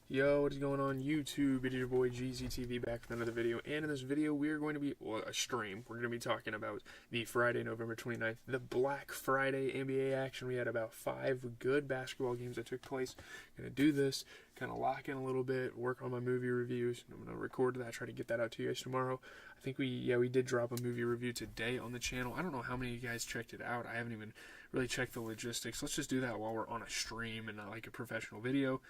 Yo, what is going on YouTube? It is your boy GZTV back with another video, and in this video we are going to be, a stream, we're going to be talking about the Friday, November 29th, the Black Friday NBA action. We had about 5 good basketball games that took place. Going to do this, kind of lock in a little bit, work on my movie reviews. I'm going to record that, try to get that out to you guys tomorrow. I think we did drop a movie review today on the channel. I don't know how many of you guys checked it out. I haven't even really checked the logistics. Let's just do that while we're on a stream and not like a professional video.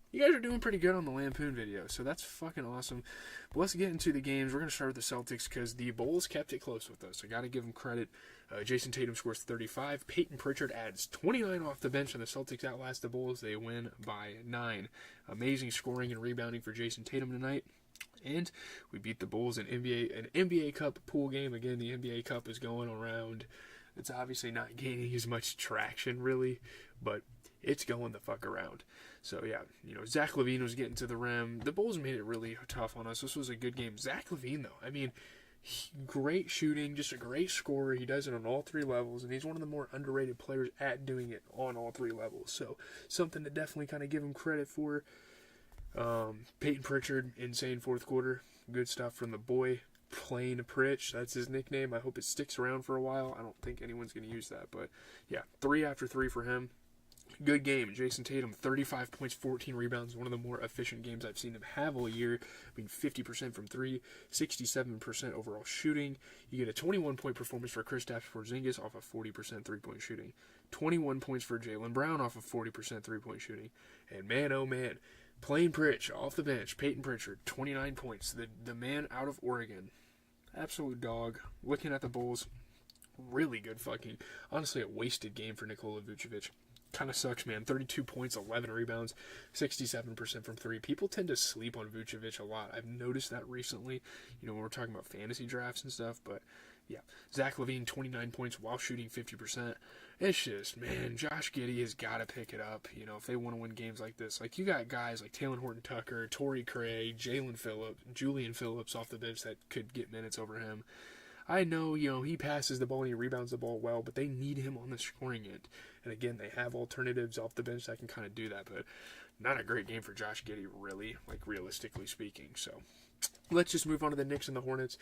You guys are doing pretty good on the Lampoon video, so that's fucking awesome. But let's get into the games. We're going to start with the Celtics because the Bulls kept it close with us. I got to give them credit. Jason Tatum scores 35. Peyton Pritchard adds 29 off the bench, and the Celtics outlast the Bulls. They win by 9. Amazing scoring and rebounding for Jason Tatum tonight. And we beat the Bulls in an NBA Cup pool game. Again, the NBA Cup is going around. It's obviously not gaining as much traction, really, but it's going the fuck around. So, yeah, Zach LaVine was getting to the rim. The Bulls made it really tough on us. This was a good game. Zach LaVine, though, I mean, great shooting, just a great scorer. He does it on all 3 levels, and he's one of the more underrated players at doing it on all 3 levels. So, something to definitely kind of give him credit for. Peyton Pritchard, insane fourth quarter. Good stuff from the boy. Plain Pritch, that's his nickname. I hope it sticks around for a while. I don't think anyone's going to use that, but yeah, 3 after 3 for him. Good game. Jason Tatum, 35 points, 14 rebounds. One of the more efficient games I've seen him have all year. I mean, 50% from 3, 67% overall shooting. You get a 21-point performance for Kristaps Porzingis off of 40% three-point shooting. 21 points for Jaylen Brown off of 40% three-point shooting. And man, oh man, Plain Pritch off the bench. Peyton Pritchard, 29 points. The man out of Oregon. Absolute dog. Looking at the Bulls, really good fucking, honestly, a wasted game for Nikola Vucevic. Kind of sucks, man. 32 points, 11 rebounds, 67% from 3. People tend to sleep on Vucevic a lot. I've noticed that recently, when we're talking about fantasy drafts and stuff. But, yeah, Zach LaVine, 29 points while shooting 50%. It's just, man, Josh Giddey has got to pick it up, if they want to win games like this. Like, you got guys like Taylor Horton-Tucker, Torrey Craig, Julian Phillips off the bench that could get minutes over him. I know, he passes the ball and he rebounds the ball well, but they need him on the scoring end. And again, they have alternatives off the bench that can kind of do that, but not a great game for Josh Giddey, really, like realistically speaking. So let's just move on to the Knicks and the Hornets.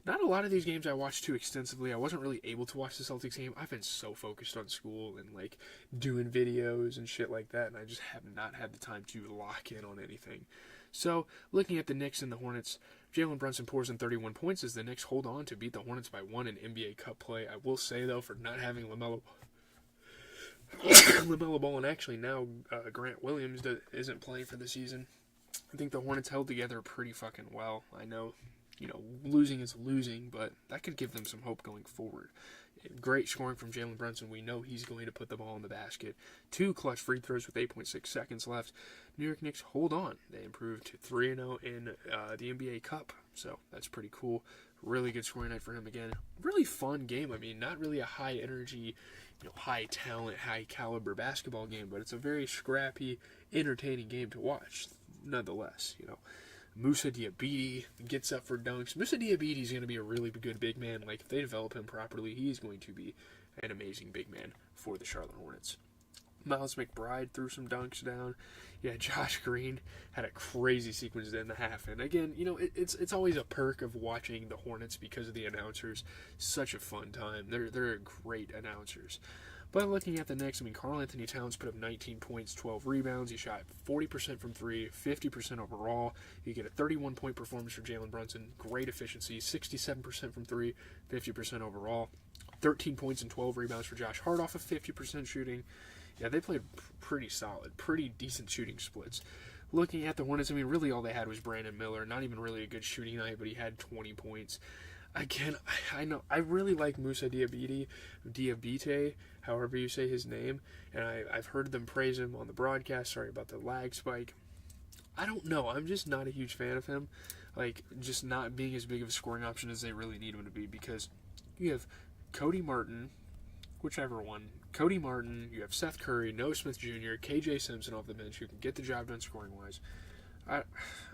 Not a lot of these games I watched too extensively. I wasn't really able to watch the Celtics game. I've been so focused on school and like doing videos and shit like that, and I just have not had the time to lock in on anything. So, looking at the Knicks and the Hornets, Jalen Brunson pours in 31 points as the Knicks hold on to beat the Hornets by 1 in NBA Cup play. I will say, though, for not having LaMelo Ball, and actually now Grant Williams isn't playing for the season, I think the Hornets held together pretty fucking well. I know, losing is losing, but that could give them some hope going forward. Great scoring from Jalen Brunson. We know he's going to put the ball in the basket. 2 clutch free throws with 8.6 seconds left. New York Knicks hold on. They improved to 3-0 in the NBA Cup, so that's pretty cool. Really good scoring night for him again. Really fun game. I mean, not really a high energy, high talent, high caliber basketball game, but it's a very scrappy, entertaining game to watch, nonetheless. Moussa Diabate gets up for dunks. Moussa Diabate is going to be a really good big man. Like, if they develop him properly, he's going to be an amazing big man for the Charlotte Hornets. Miles McBride threw some dunks down. Yeah, Josh Green had a crazy sequence in the half. And again, it's always a perk of watching the Hornets because of the announcers. Such a fun time. They're great announcers. But looking at the Knicks, Karl Anthony Towns put up 19 points, 12 rebounds. He shot 40% from 3, 50% overall. You get a 31-point performance for Jalen Brunson. Great efficiency, 67% from 3, 50% overall. 13 points and 12 rebounds for Josh Hart off of 50% shooting. Yeah, they played pretty solid, pretty decent shooting splits. Looking at the Hornets, really all they had was Brandon Miller. Not even really a good shooting night, but he had 20 points. Again, I know, I really like Moussa Diabate, however you say his name, and I've heard them praise him on the broadcast. Sorry about the lag spike. I don't know, I'm just not a huge fan of him, like, just not being as big of a scoring option as they really need him to be, because you have Cody Martin, whichever one, Cody Martin, you have Seth Curry, Noah Smith Jr., KJ Simpson off the bench, who can get the job done scoring-wise.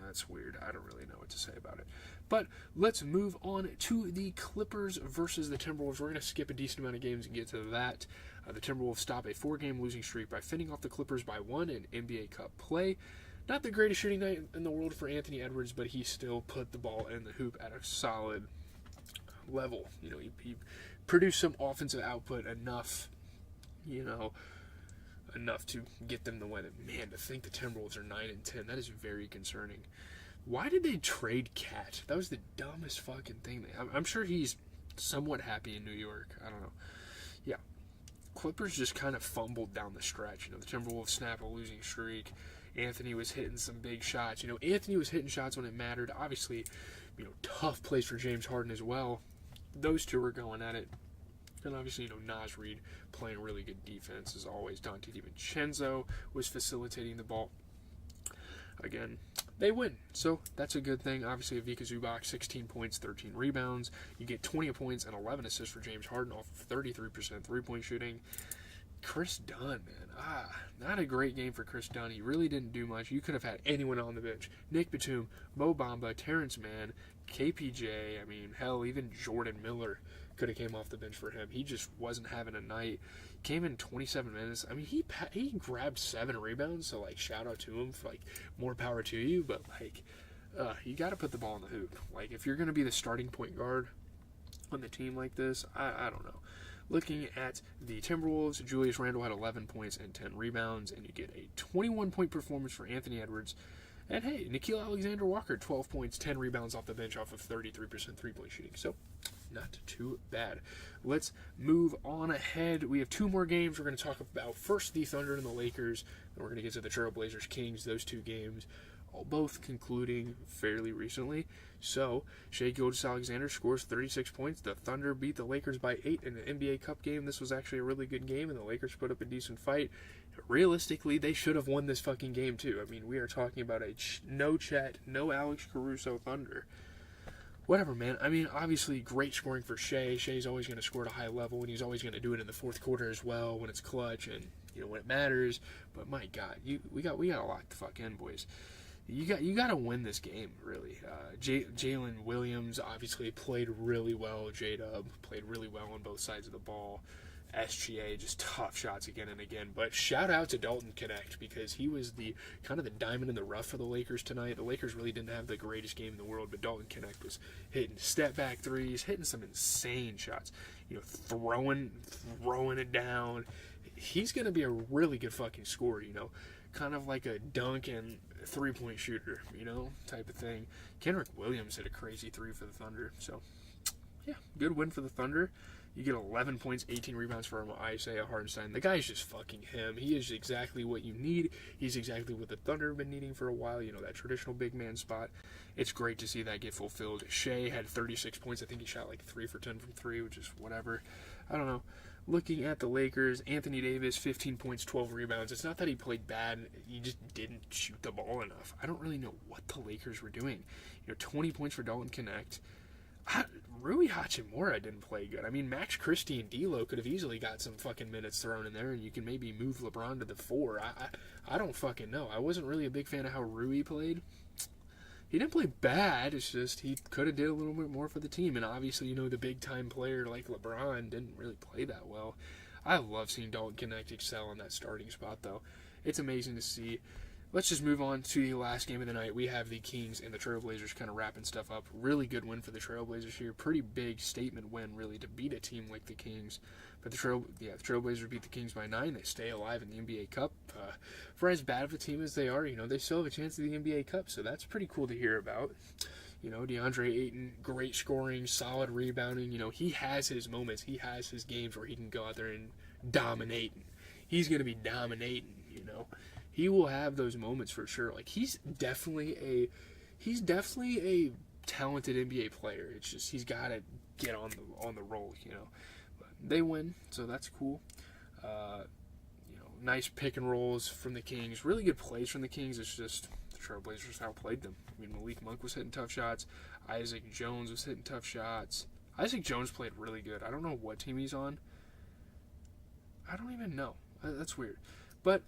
That's weird. I don't really know what to say about it. But let's move on to the Clippers versus the Timberwolves. We're going to skip a decent amount of games and get to that. The Timberwolves stop a 4-game losing streak by fending off the Clippers by 1 in NBA Cup play. Not the greatest shooting night in the world for Anthony Edwards, but he still put the ball in the hoop at a solid level. He produced some offensive output enough, enough to get them the win. And man, to think the Timberwolves are 9-10, that is very concerning. Why did they trade Cat? That was the dumbest fucking thing. I'm sure he's somewhat happy in New York. I don't know. Yeah. Clippers just kind of fumbled down the stretch. The Timberwolves snapped a losing streak. Anthony was hitting some big shots. Anthony was hitting shots when it mattered. Obviously, tough place for James Harden as well. Those two were going at it. And obviously, Naz Reid playing really good defense as always. Dante DiVincenzo was facilitating the ball. Again, they win. So that's a good thing. Obviously, Ivica Zubac, 16 points, 13 rebounds. You get 20 points and 11 assists for James Harden off of 33% three-point shooting. Chris Dunn, man. Not a great game for Chris Dunn. He really didn't do much. You could have had anyone on the bench. Nick Batum, Mo Bamba, Terrence Mann, KPJ. Hell, even Jordan Miller could have came off the bench for him. He just wasn't having a night. Came in 27 minutes. He grabbed 7 rebounds, so, shout out to him for, more power to you. But, you got to put the ball in the hoop. If you're going to be the starting point guard on the team like this, I don't know. Looking at the Timberwolves, Julius Randle had 11 points and 10 rebounds, and you get a 21-point performance for Anthony Edwards. And, hey, Nickeil Alexander-Walker, 12 points, 10 rebounds off the bench off of 33% three-point shooting. So, not too bad. Let's move on ahead. We have 2 more games. We're going to talk about first the Thunder and the Lakers. Then we're going to get to the Trailblazers Kings. Those 2 games, both concluding fairly recently. So, Shai Gilgeous-Alexander scores 36 points. The Thunder beat the Lakers by 8 in the NBA Cup game. This was actually a really good game, and the Lakers put up a decent fight. Realistically, they should have won this fucking game, too. We are talking about a no Chet, no Alex Caruso Thunder. Whatever, man. Obviously, great scoring for Shai. Shai's always going to score at a high level, and he's always going to do it in the fourth quarter as well when it's clutch and, when it matters. But, my God, we got to lock the fuck in, boys. You got to win this game, really. Jalen Williams obviously played really well. J-Dub played really well on both sides of the ball. SGA, just tough shots again and again. But shout out to Dalton Connect, because he was the kind of the diamond in the rough for the Lakers tonight. The Lakers really didn't have the greatest game in the world, but Dalton Connect was hitting step-back threes, hitting some insane shots. Throwing it down. He's going to be a really good fucking scorer, kind of like a dunk and three-point shooter, type of thing. Kenrich Williams hit a crazy 3 for the Thunder. So, yeah, good win for the Thunder. You get 11 points, 18 rebounds from Isaiah Hartenstein. The guy's just fucking him. He is exactly what you need. He's exactly what the Thunder have been needing for a while, that traditional big man spot. It's great to see that get fulfilled. Shai had 36 points. I think he shot 3 for 10 from 3, which is whatever. I don't know. Looking at the Lakers, Anthony Davis, 15 points, 12 rebounds. It's not that he played bad. He just didn't shoot the ball enough. I don't really know what the Lakers were doing. 20 points for Dalton Connect. Rui Hachimura didn't play good. Max Christie and D'Lo could have easily got some fucking minutes thrown in there, and you can maybe move LeBron to the 4. I don't fucking know. I wasn't really a big fan of how Rui played. He didn't play bad. It's just he could have did a little bit more for the team. And obviously, the big-time player like LeBron didn't really play that well. I love seeing Dalton Connect excel in that starting spot, though. It's amazing to see. Let's just move on to the last game of the night. We have the Kings and the Trailblazers kind of wrapping stuff up. Really good win for the Trailblazers here. Pretty big statement win, really, to beat a team like the Kings. But the Trailblazers beat the Kings by 9. They stay alive in the NBA Cup. For as bad of a team as they are, they still have a chance at the NBA Cup. So that's pretty cool to hear about. DeAndre Ayton, great scoring, solid rebounding. He has his moments. He has his games where he can go out there and dominate. He's going to be dominating, He will have those moments for sure. He's definitely a talented NBA player. It's just he's got to get on the roll, But they win, so that's cool. Nice pick and rolls from the Kings. Really good plays from the Kings. It's just the Trailblazers outplayed them. Malik Monk was hitting tough shots. Isaac Jones was hitting tough shots. Isaac Jones played really good. I don't know what team he's on. I don't even know. That's weird. But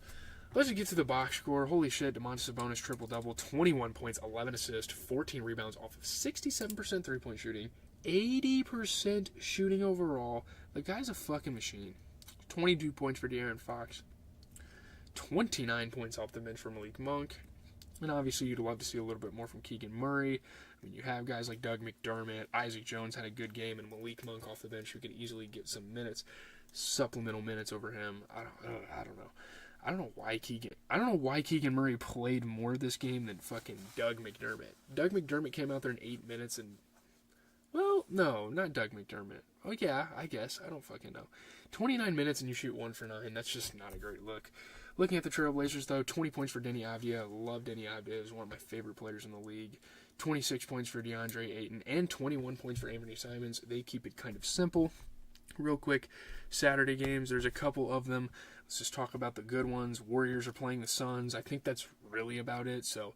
let's just get to the box score. Holy shit, Domantas Sabonis triple-double, 21 points, 11 assists, 14 rebounds off of 67% three-point shooting, 80% shooting overall. The guy's a fucking machine. 22 points for De'Aaron Fox, 29 points off the bench for Malik Monk. And obviously, you'd love to see a little bit more from Keegan Murray. I mean, you have guys like Doug McDermott, Isaac Jones had a good game, and Malik Monk off the bench who could easily get some minutes, supplemental minutes over him. I don't know. I don't know why Keegan Murray played more this game than fucking Doug McDermott. Doug McDermott came out there in 8 minutes and, well, no, not Doug McDermott. Oh yeah, I guess. I don't fucking know. 29 minutes and you shoot 1 for 9. That's just not a great look. Looking at the Trailblazers, though, 20 points for Denny Avdia. Love Denny Avdia. He's one of my favorite players in the league. 26 points for DeAndre Ayton and 21 points for Anthony Simons. They keep it kind of simple. Real quick, Saturday games, there's a couple of them. Let's just talk about the good ones. Warriors are playing the Suns. I think that's really about it. So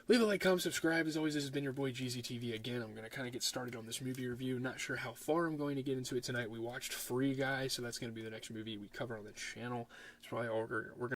leave a like, comment, subscribe. As always, this has been your boy GZTV. Again, I'm going to kind of get started on this movie review. Not sure how far I'm going to get into it tonight. We watched Free Guy, so that's going to be the next movie we cover on the channel. It's probably all we're going